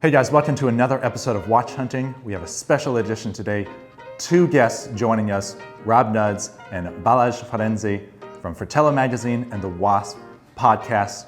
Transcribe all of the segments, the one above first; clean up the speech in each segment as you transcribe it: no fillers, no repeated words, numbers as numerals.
Hey guys, welcome to another episode of Watch Hunting. We have a special edition today. Two guests joining us, Rob Nudds and Balázs Ferenczi from Fratello Magazine and the WASP Podcast.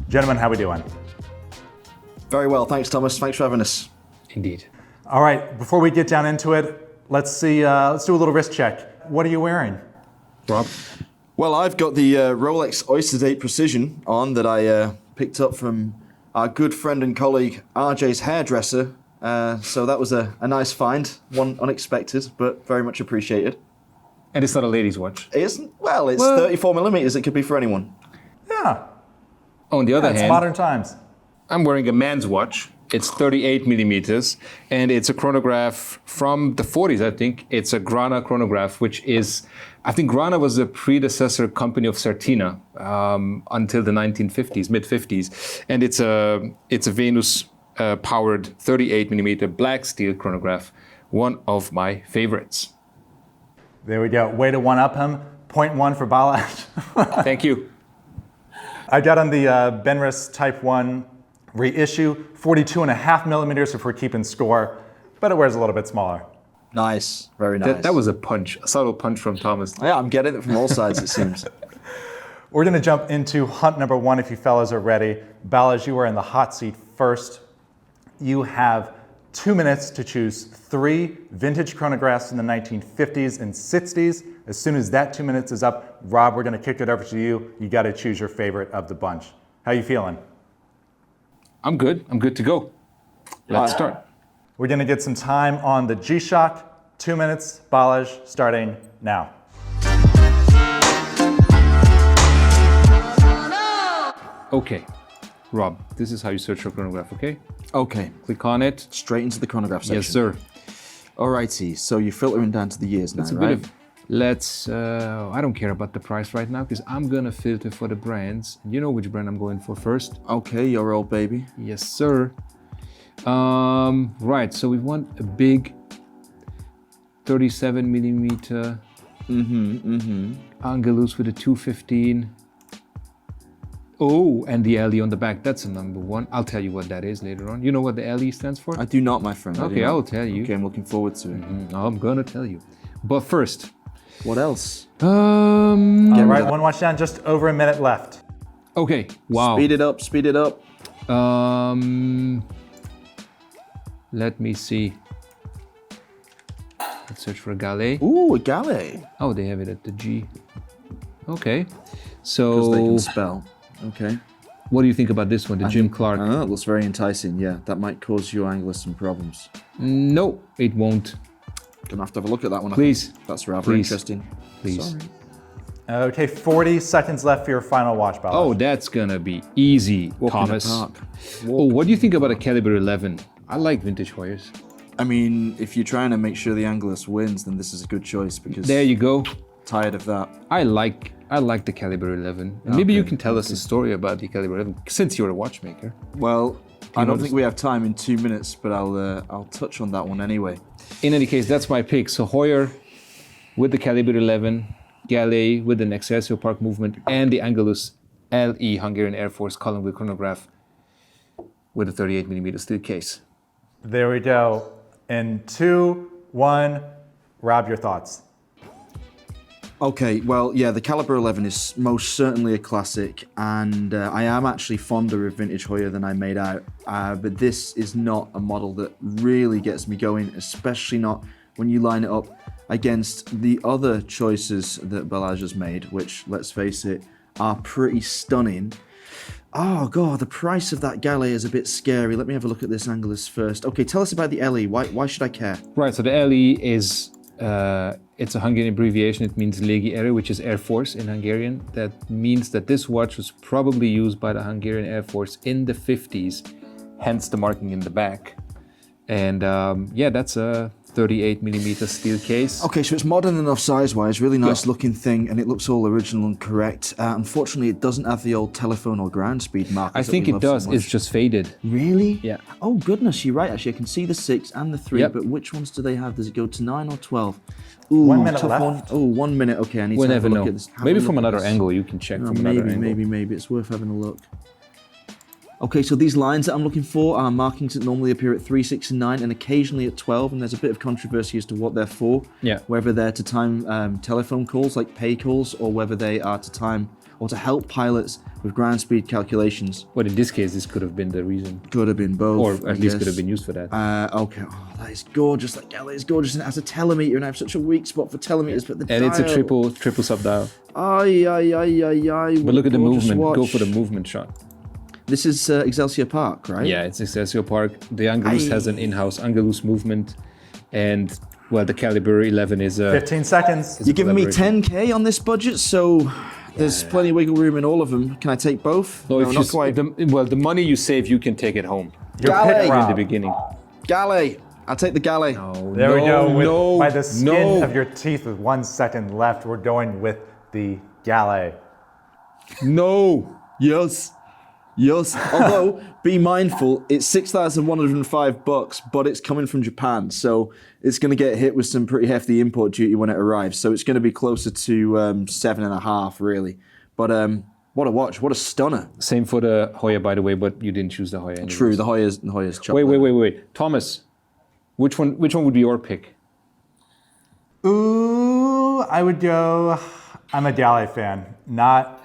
Gentlemen, how we doing? Very well, thanks Thomas. Thanks for having us. Indeed. All right, before we get down into it, let's do a little wrist check. What are you wearing? Rob? Well, I've got the Rolex Oyster Date Precision on that I picked up from our good friend and colleague RJ's hairdresser. So that was a nice find, one unexpected, but very much appreciated. And it's not a ladies' watch. It isn't? Well, it's 34 millimeters. It could be for anyone. Yeah. On the other It's hand, modern times. I'm wearing a man's watch. It's 38 millimeters, and it's a chronograph from the 40s, I think. It's a Grana chronograph, which is, I think Grana was a predecessor company of Certina until the 1950s, mid-50s. And it's a Venus powered 38 millimeter black steel chronograph, one of my favorites. There we go. Way to one-up him. Point one for Balázs. Thank you. I got on the Benris Type 1 reissue, 42.5 millimeters if we're keeping score, but it wears a little bit smaller. Nice, very nice. That was a punch, a subtle punch from Thomas. Yeah, I'm getting it from all sides, it seems. We're going to jump into hunt number one if you fellas are ready. Balázs, you are in the hot seat first. You have 2 minutes to choose 3 vintage chronographs in the 1950s and 60s. As soon as that 2 minutes is up, Rob, we're going to kick it over to you. You got to choose your favorite of the bunch. How you feeling? I'm good. I'm good to go. Let's start. We're going to get some time on the G-Shock. 2 minutes, Balázs, starting now. Okay, Rob, this is how you search for chronograph, okay? Okay, Click on it. straight into the chronograph section. Yes, sir. Alrighty, so you're filtering down to the years now, It's a right? bit of, let's, I don't care about the price right now because I'm gonna filter for the brands. You know which brand I'm going for first. Okay, your old baby. Yes, sir. Right, so we want a big 37 millimeter Angelus with a 215. Oh, and the LE on the back, that's a number one. I'll tell you what that is later on. You know what the LE stands for? I do not, my friend. I do Okay, not. I'll tell you. Okay, I'm looking forward to it. I'm gonna tell you. But first, What else? All Get right, that. one watch down, just over a minute left. okay, wow. Speed it up, speed it up. Let me see. Let's search for a Galet. Ooh, a galley. Oh, they have it at the G. Okay, Because they so can spell. Okay. what do you think about this one, the Jim Clark? That looks very enticing, yeah. That might cause your anglers some problems. No, it won't. Gonna have to have a look at that one. I Please. think. That's rather Please. interesting. Please. Sorry. Okay, 40 seconds left for your final watch, Balázs. Oh, that's gonna be easy, Walk in the Thomas. park. Oh, what do you think about a caliber 11? I like vintage Hoyers. I mean, if you're trying to make sure the Angelus wins, then this is a good choice because There you go. tired of that. I like the caliber 11. And maybe you can tell us a story about the caliber 11 since you're a watchmaker. Well, I don't notice- think we have time in 2 minutes, but I'll touch on that one anyway. In any case, that's my pick. So Hoyer with the caliber 11, Galet with the Excelsior Park movement, and the Angelus LE Hungarian Air Force column wheel chronograph with a 38 millimeter steel case. There we go. In 2, 1, Rob, your thoughts. Okay, well, yeah, the Caliber 11 is most certainly a classic, and I am actually fonder of vintage Hoyer than I made out, but this is not a model that really gets me going, especially not when you line it up against the other choices that Balázs has made, which, let's face it, are pretty stunning. Oh, God, the price of that Galet is a bit scary. Let me have a look at this Angelus first. Okay, tell us about the LE. Why should I care? Right, so the LE is, it's a Hungarian abbreviation. It means Légiérő, which is Air Force in Hungarian. That means that this watch was probably used by the Hungarian Air Force in the 50s, hence the marking in the back. And yeah, that's a 38 millimeter steel case. Okay, so it's modern enough size-wise, really nice looking thing, and it looks all original and correct. Unfortunately, it doesn't have the old telephone or ground speed markers. I think it does. It's just faded. Really? Yeah. Oh goodness, you're right. Actually, I can see the 6 and the 3, Yep. but which ones do they have? Does it go to 9 or 12? Ooh, 1 minute tough left. one. Oh, 1 minute. Okay, I need We'll to have a never look know. at this. Have Maybe a from look at another this. angle. You can check from maybe, another angle. maybe. It's worth having a look. Okay, so these lines that I'm looking for are markings that normally appear at 3, 6, and 9, and occasionally at 12, and there's a bit of controversy as to what they're for. Yeah. Whether they're to time telephone calls, like pay calls, or whether they are to time or to help pilots with ground speed calculations. But in this case, this could have been the reason. Could have been both. Or at least could have been used for that. Okay, oh, that is gorgeous. That galley is gorgeous, and it has a telemeter, and I have such a weak spot for telemeters, but the And it's a dial- triple sub dial. Ay. But look at the gorgeous movement. Go watch. for the movement shot. This is Excelsior Park, right? Yeah, it's Excelsior Park. The Angelus has an in-house Angelus movement. And, well, the Caliber 11 is a... 15 seconds. You're giving me collaboration. 10K on this budget, so there's plenty of wiggle room in all of them. Can I take both? No, if not quite. the money you save, you can take it home. Your Galley. pick, In the Rob. beginning. Galley. I'll take the galley. There we go. With, by the skin no. of your teeth with 1 second left, we're going with the Galley. No. Yes. Although, be mindful, it's $6,105, but it's coming from Japan, so it's going to get hit with some pretty hefty import duty when it arrives. So it's going to be closer to 7.5, really. But what a watch! What a stunner! Same for the Hoya, by the way, but you didn't choose the Hoya. Anyways. True, the Hoya's chocolate. Wait. Thomas, which one would be your pick? Ooh, I would go. I'm a Galley fan. Not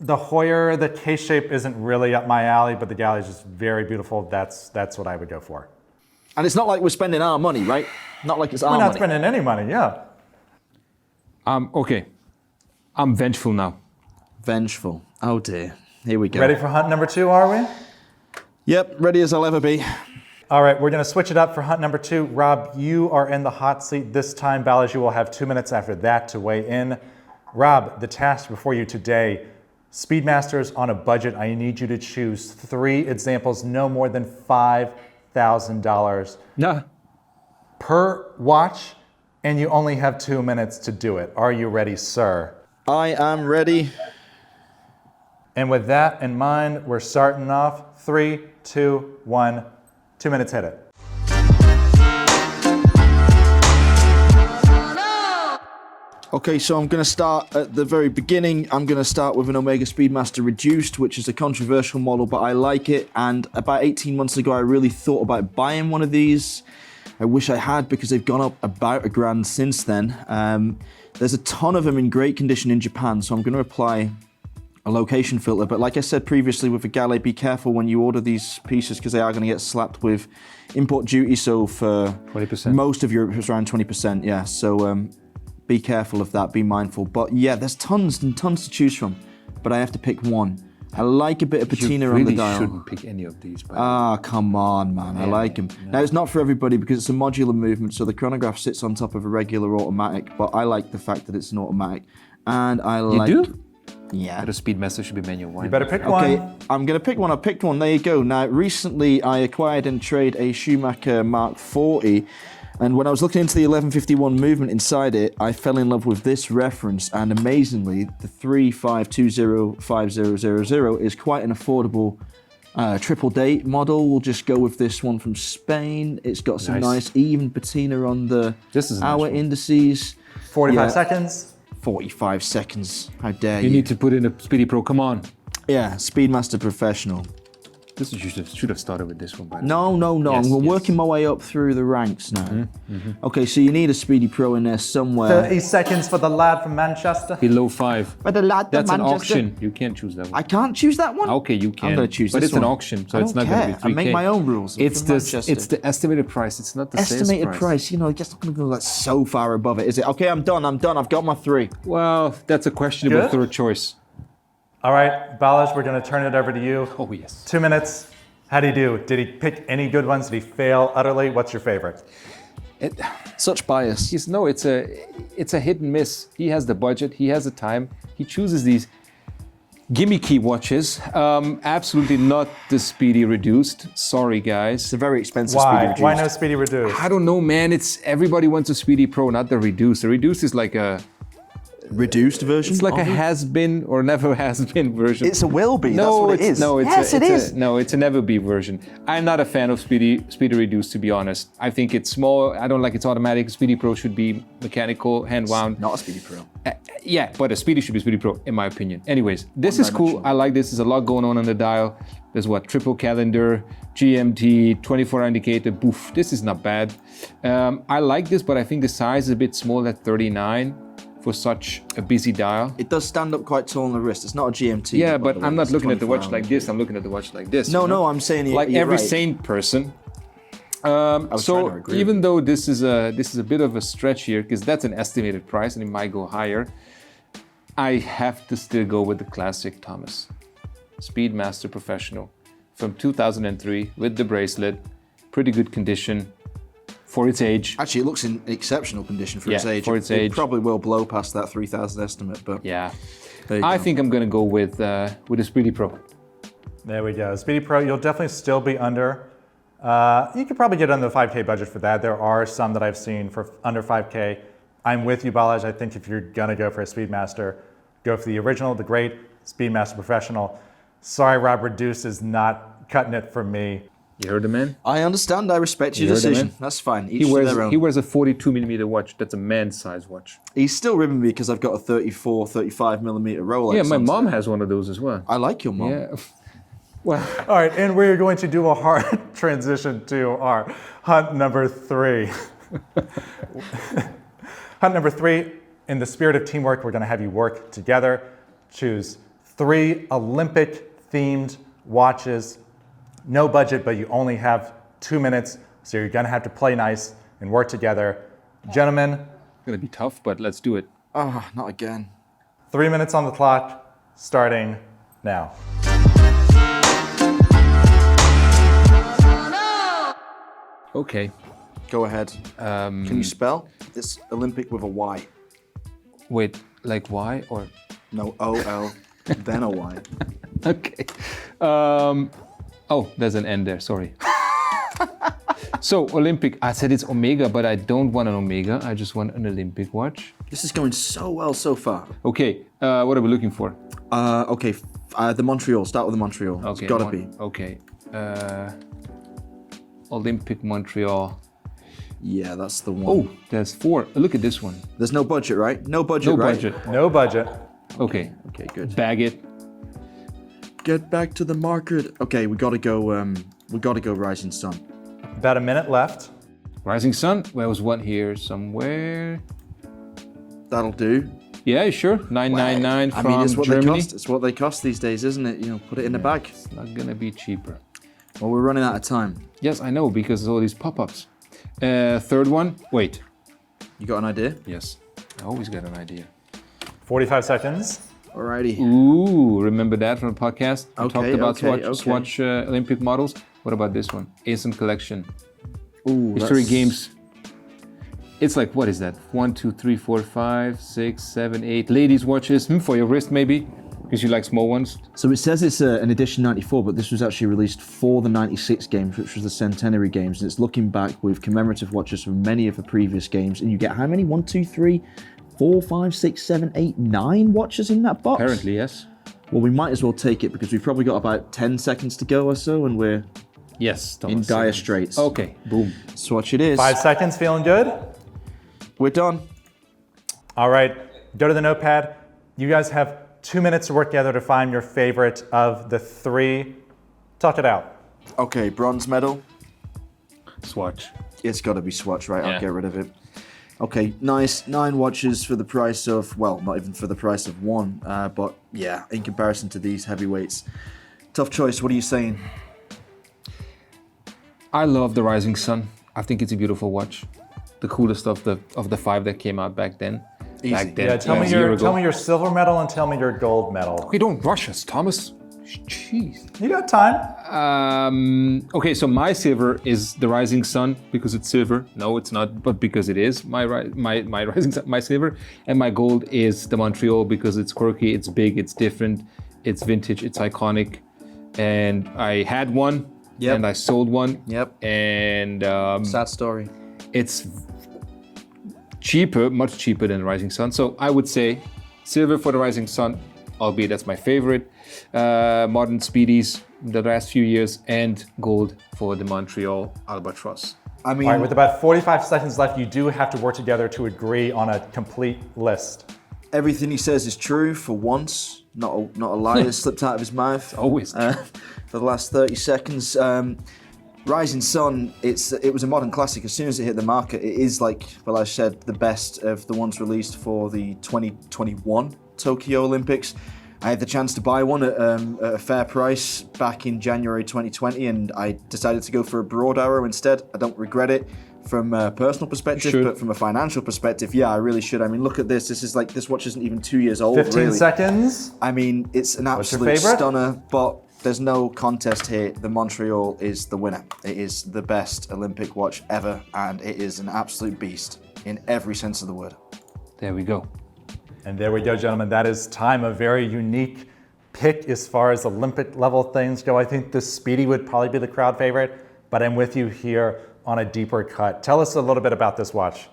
the Hoyer. The case shape isn't really up my alley, but the Galley is just very beautiful. That's what I would go for. And it's not like we're spending our money, right? Not like it's our We're not money. spending any money. Yeah. Okay. I'm vengeful now. Vengeful. Oh dear. Here we go. Ready for hunt number 2, are we? Yep, ready as I'll ever be. All right, we're going to switch it up for hunt number 2. Rob, you are in the hot seat this time. Balázs, you will have 2 minutes after that to weigh in. Rob, the task before you today, Speedmasters on a budget. I need you to choose 3 examples, no more than $5,000 Nah. per watch, and you only have 2 minutes to do it. Are you ready, sir? I am ready. And with that in mind, we're starting off. 3, 2, 1. 2 minutes, hit it. Okay, so I'm going to start at the very beginning. I'm going to start with an Omega Speedmaster Reduced, which is a controversial model, but I like it. And about 18 months ago, I really thought about buying one of these. I wish I had, because they've gone up about $1,000 since then. There's a ton of them in great condition in Japan, so I'm going to apply a location filter. But like I said previously with the Galley, be careful when you order these pieces, because they are going to get slapped with import duty. So for 20%. most of Europe, it's around 20%, yeah. So be careful of that, be mindful. But yeah, there's tons and tons to choose from, but I have to pick one. I like a bit of patina You on the really dial. shouldn't pick any of these. By the way. Ah, come on, man. I like them. Now, it's not for everybody because it's a modular movement, so the chronograph sits on top of a regular automatic, but I like the fact that it's an automatic. And I like... You do? Yeah. But a Speedmaster should be manual. Why You not? better pick Okay, one. I'm going to pick one. I picked one. There you go. Now, recently I acquired and traded a Schumacher Mark 40, and when I was looking into the 1151 movement inside it, I fell in love with this reference, and amazingly, the 35205000 is quite an affordable triple date model. We'll just go with this one from Spain. It's got some Nice. nice even patina on the This is a nice hour one. indices. 45 Yeah. seconds. 45 seconds. How dare You you? need to put in a Speedy Pro. Come on. Yeah, Speedmaster Professional. You should have started with this one. By the way. No. Yes, I'm yes. working my way up through the ranks now. Okay, so you need a Speedy Pro in there somewhere. 30 seconds for the lad from Manchester. Below 5. But the lad That's an auction. You can't choose that one. I can't choose that one? Okay, you can. I'm going to choose but this it's an one. auction, so I it's don't not going to care. be 3K. I make my own rules. I'm It's from the Manchester. it's the estimated price. It's not the estimated sales price. You know, it's not going to go like so far above it, is it? Okay, I'm done. I've got my 3. Well, that's a questionable Good. third choice. All right, Balázs, we're going to turn it over to you. Oh yes. 2 minutes. How did he do? Did he pick any good ones? Did he fail utterly? What's your favorite? Such bias. It's a hit and miss. He has the budget. He has the time. He chooses these. Gimmicky watches. Absolutely not the Speedy Reduced. Sorry, guys. It's a very expensive Speedy Why? Reduced. Why no Speedy Reduced? I don't know, man. It's everybody wants a Speedy Pro, not the Reduced. The Reduced is like a Reduced version? It's like a of it? has-been or never has-been version. It's a will be. No, That's what it it's is. no, it's yes, a, it it's is. no, it's a never be version. I'm not a fan of Speedy Reduced, to be honest. I think it's small. I don't like it's automatic. Speedy Pro should be mechanical, hand wound. Not a Speedy Pro. Yeah, but a Speedy should be Speedy Pro, in my opinion. Anyways, this is cool. I like this. There's a lot going on the dial. There's what, triple calendar, GMT, 24-hour indicator. Boof, this is not bad. I like this, but I think the size is a bit small at 39 for such a busy dial. It does stand up quite tall on the wrist. It's not a GMT. Yeah, by but the way. I'm not It's looking at the 24 watch hour. like this. I'm looking at the watch like this. No, you know? no, I'm saying like you're every right. sane person. trying to So agree even with though this is a bit of a stretch here, because that's an estimated price and it might go higher, I have to still go with the classic Thomas Speedmaster Professional from 2003 with the bracelet, pretty good condition for its age. Actually, it looks in exceptional condition for its Yeah, age. for its It age. probably will blow past that 3,000 estimate, but Yeah, there you I go. think I'm gonna go with the Speedy Pro. There we go. Speedy Pro, you'll definitely still be under. You could probably get under the 5K budget for that. There are some that I've seen for under 5K. I'm with you, Balázs. I think if you're gonna go for a Speedmaster, go for the original, the great Speedmaster Professional. Sorry, Rob, Reduced is not cutting it for me. You heard the man? I understand. I respect your You heard him, decision. man? That's fine. Each He to their own. wears a 42mm watch. That's a man's size watch. He's still ribbing me because I've got a 34, 35 millimeter Rolex. Yeah, my on mom today. has one of those as well. I like your mom. Yeah. Well, All right, and we're going to do a hard transition to our hunt number 3. Hunt number 3, in the spirit of teamwork, we're gonna have you work together. Choose 3 Olympic-themed watches. No budget, but you only have 2 minutes, so you're gonna have to play nice and work together. Gentlemen, it's gonna be tough, but let's do it. Oh, not again. 3 minutes on the clock, starting now. Okay. Go ahead. Can you spell? It's Olympic with a Y. Wait, like why or? No, O-L, then a Y. Okay. Oh, there's an N there. Sorry. So Olympic. I said it's Omega, but I don't want an Omega. I just want an Olympic watch. This is going so well so far. Okay. What are we looking for? Okay, the Montreal. Start with the Montreal. Okay. It's gotta be. Okay. Olympic Montreal. Yeah, that's the one. Oh, there's 4. Look at this one. There's no budget, right? No budget, No right? budget. No budget. Okay. Okay, good. Bag it. Get back to the market. Okay, we gotta go. Rising Sun. About a minute left. Rising Sun. There was one here somewhere. That'll do. Yeah, sure. 999 I from mean, it's what Germany. they cost. It's what they cost these days, isn't it? You know, put it in the bag. It's not gonna be cheaper. Well, we're running out of time. Yes, I know, because of all these pop-ups. Third one. Wait. You got an idea? Yes. I always got an idea. 45 seconds. Alrighty. Ooh, remember that from the podcast? We Okay, talked about okay. Swatch Olympic models. What about this one? Asian Collection. Ooh, History that's- Games. It's like, what is that? 1, 2, 3, 4, 5, 6, 7, 8. Ladies' watches. For your wrist, maybe? Because you like small ones. So it says it's an edition 94, but this was actually released for the 96 games, which was the Centenary games. And it's looking back with commemorative watches from many of the previous games. And you get how many? 1, 2, 3, 4, 5, 6, 7, 8, 9 watches in that box? Apparently, yes. Well, we might as well take it because we've probably got about 10 seconds to go or so, and we're Yes. in Thomas. dire straits. Okay, boom. Swatch it is. 5 seconds, feeling good? We're done. All right, go to the notepad. You guys have 2 minutes to work together to find your favorite of the 3. Talk it out. Okay, bronze medal. Swatch. It's got to be Swatch, right? Yeah. I'll get rid of it. Okay, nice. 9 watches for the price of, well, not even for the price of 1. But yeah, in comparison to these heavyweights. Tough choice. What are you saying? I love the Rising Sun. I think it's a beautiful watch. The coolest of the 5 that came out back then. Easy. Back then. Yeah, tell me a year your ago. silver medal and tell me your gold medal. Okay, don't rush us, Thomas. Jeez. You got time. Okay, so my silver is the Rising Sun because it's silver. No, it's not, but because it is my Rising Sun, my silver, and my gold is the Montreal because it's quirky, it's big, it's different, It's vintage. It's iconic. And I had one. Yep. And I sold one. Yep. And Sad story. it's cheaper, much cheaper than Rising Sun. So I would say silver for the Rising Sun, albeit that's my favorite. Modern Speedies the last few years, and gold for the Montreal Albatross. I mean, All right, with about 45 seconds left, you do have to work together to agree on a complete list. everything he says is true for once. Not a lie has slipped out of his mouth. Always true. For the last 30 seconds. Rising Sun, it was a modern classic. As soon as it hit the market, it is, like Balázs said, the best of the ones released for the 2021 Tokyo Olympics. I had the chance to buy one at a fair price back in January 2020, and I decided to go for a broad arrow instead. I don't regret it from a personal perspective, but from a financial perspective, yeah, I really should. I mean, look at this. This watch isn't even 2 years old, 15 really. seconds. I mean, it's an What's your absolute favorite? stunner, but there's no contest here. The Montreal is the winner. It is the best Olympic watch ever, and it is an absolute beast in every sense of the word. There we go. And there we go, gentlemen. That is time. A very unique pick as far as Olympic level things go. I think the Speedy would probably be the crowd favorite, but I'm with you here on a deeper cut. Tell us a little bit about this watch.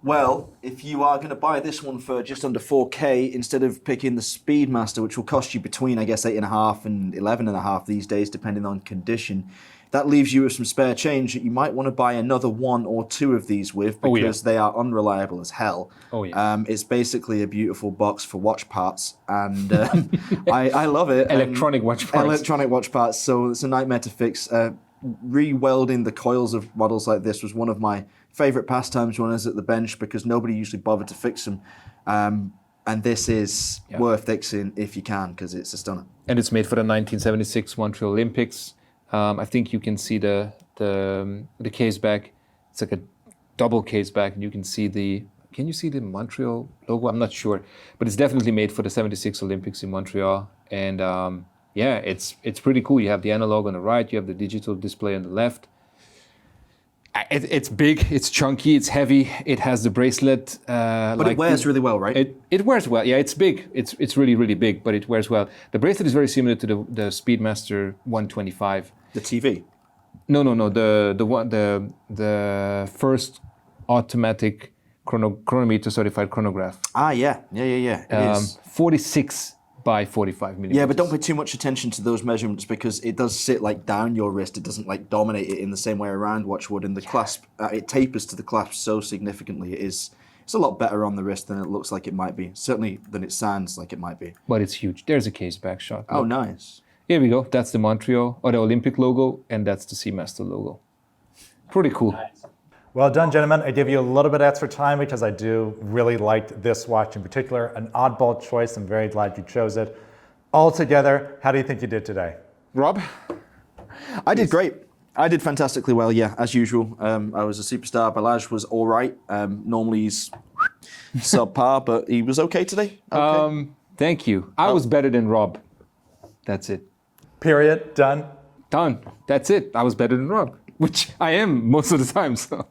Well, if you are going to buy this one for just under 4K, instead of picking the Speedmaster, which will cost you between, I guess, 8.5 and 11.5 these days, depending on condition, that leaves you with some spare change that you might want to buy another one or two of these with, because they are unreliable as hell. Oh, yeah. It's basically a beautiful box for watch parts, and I love it. Electronic watch parts. Electronic watch parts, so it's a nightmare to fix. Re-welding the coils of models like this was one of my favorite pastimes when I was at the bench, because nobody usually bothered to fix them. And this is worth fixing if you can, because it's a stunner. And it's made for the 1976 Montreal Olympics. I think you can see the case back. It's like a double case back, and you can see can you see the Montreal logo? I'm not sure, but it's definitely made for the 76 Olympics in Montreal. And yeah, it's pretty cool. You have the analog on the right, you have the digital display on the left. It's big, it's chunky, it's heavy. It has the bracelet. But it wears really well, right? It wears well. Yeah, it's big. It's really, really big, but it wears well. The bracelet is very similar to the Speedmaster 125. The TV. No. The first automatic chronometer certified chronograph. Ah, yeah. It is. 46 by 45 millimeters. Yeah, but don't pay too much attention to those measurements, because it does sit like down your wrist. It doesn't like dominate it in the same way a round watch would. And the clasp, it tapers to the clasp so significantly. It's a lot better on the wrist than it looks like it might be. Certainly than it sounds like it might be. But it's huge. There's a case back shot. Oh, nice. Here we go. That's the Montreal or the Olympic logo, and that's the Seamaster logo. Pretty cool. Well done, gentlemen. I give you a little bit extra time because I do really like this watch in particular. An oddball choice. I'm very glad you chose it. Altogether, how do you think you did today? Rob? I did great. I did fantastically well, yeah, as usual. I was a superstar. Balázs was all right. Normally he's subpar, but he was okay today. Okay. Thank you. I was better than Rob. That's it. Period. Done. Done. That's it. I was better than Rob, which I am most of the time. So.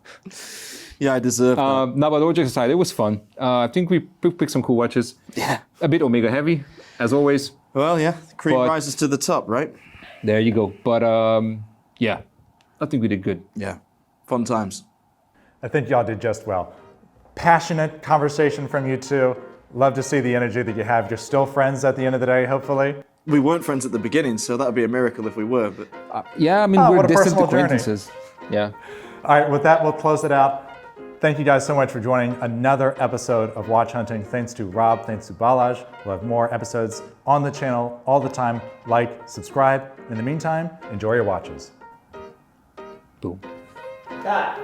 Yeah, I deserve that. No, but all jokes aside, it was fun. I think we picked some cool watches. Yeah. A bit Omega heavy, as always. Well, yeah, cream But- rises to the top, right? There you go. But yeah, I think we did good. Yeah, fun times. I think y'all did just well. Passionate conversation from you two. Love to see the energy that you have. You're still friends at the end of the day, hopefully. We weren't friends at the beginning, so that would be a miracle if we were. But Yeah, I mean, Oh, we're what a distant personal journey. acquaintances. Yeah. All right, with that, we'll close it out. Thank you guys so much for joining another episode of Watch Hunting. Thanks to Rob, thanks to Balázs. We'll have more episodes on the channel all the time. Like, subscribe. In the meantime, enjoy your watches. Boom. Cut.